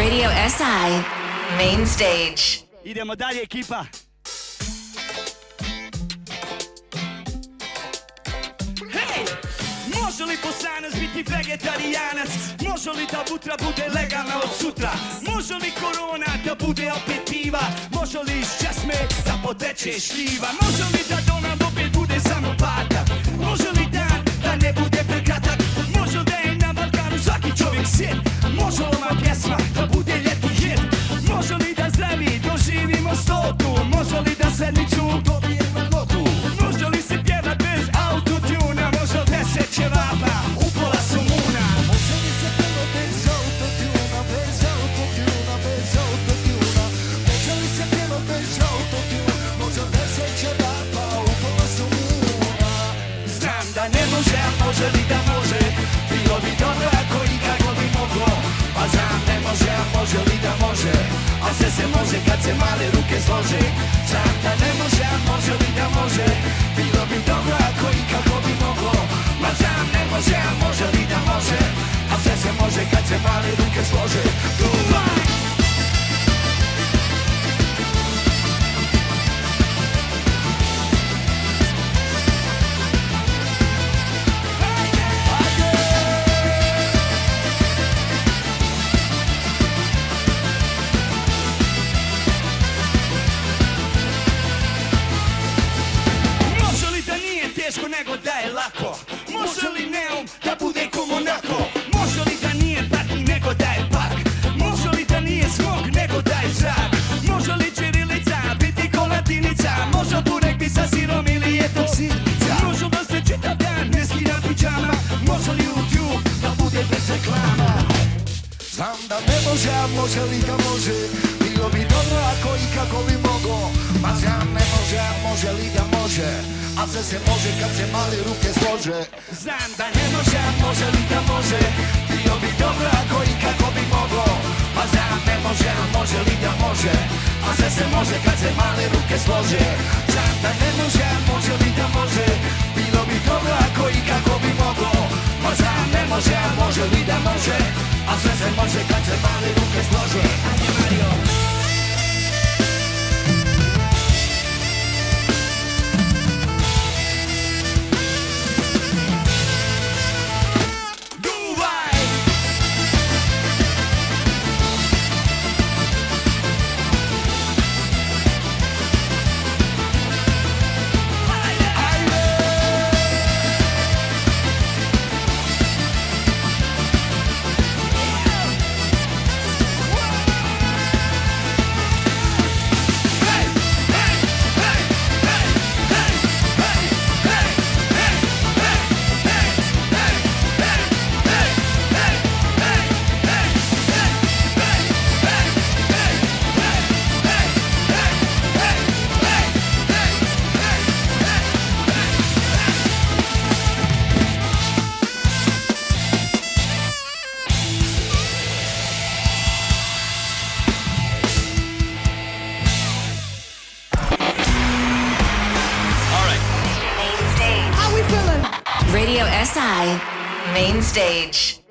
Radio SI Main Stage. Idemo dalje, ekipa. Hej! Može li Bosanac biti vegetarijanac? Može li da butra bude legalna od sutra? Može li korona da bude opet piva? Može li iz česme da poteče šljiva? Može li da Donald opet bude samo patak? Može li dan da ne bude prekratak? Može li da je na Balkanu svaki čovjek sjet? Može li ova pjesma da bude ljetni hit? Može li da zdravi doživimo stotu? Može li da sedmicu dobijemo lotu? Može li se pjevat bez autotuna? Može li 10 ćevapa u pola sumuna? Može li se pjevat bez autotuna? Bez autotuna, bez autotuna? Može li se pjevat bez autotuna? Može li 10 ćevapa u pola sumuna? Znam da ne može, a može li da može? Bilo bi dobro ako i kako bi moglo. Pa znam ne može, a može li da može? A sve se može kad se male ruke slože. Znam da ne može, a može li da može? Bilo bi dobro ako i kako bi moglo. Ma znam ne može, a može li da može? A sve se može kad se male ruke slože. Duvaj! Nego da je lako. Može li neum da bude ko Monako? Može li da nije patni nego da je pak? Može li da nije smog nego da je zrak? Može li ćirilica biti ko latinica? Može li burek bi sa sirom ili je to sirnica? Može li da se čitav dan ne skida pijama? Može li YouTube da bude bez reklama? Znam da ne može, a može li da može? Bilo bi dobro ako i kako bi mogo. Ma znam ne može, a može li da može? A sve se može kad se male ruke slože. Znam da ne može, a može li da može? Bilo bi dobro ako i kako bi moglo. A znam ne može, a može li da može? A sve se može kad se male ruke slože. Znam da ne može, a može li da može? Bilo bi dobro ako i kako bi moglo. A znam ne može, a može li da može? A sve se može kad se male ruke slože. Ajde Mario! Radio SI Main Stage.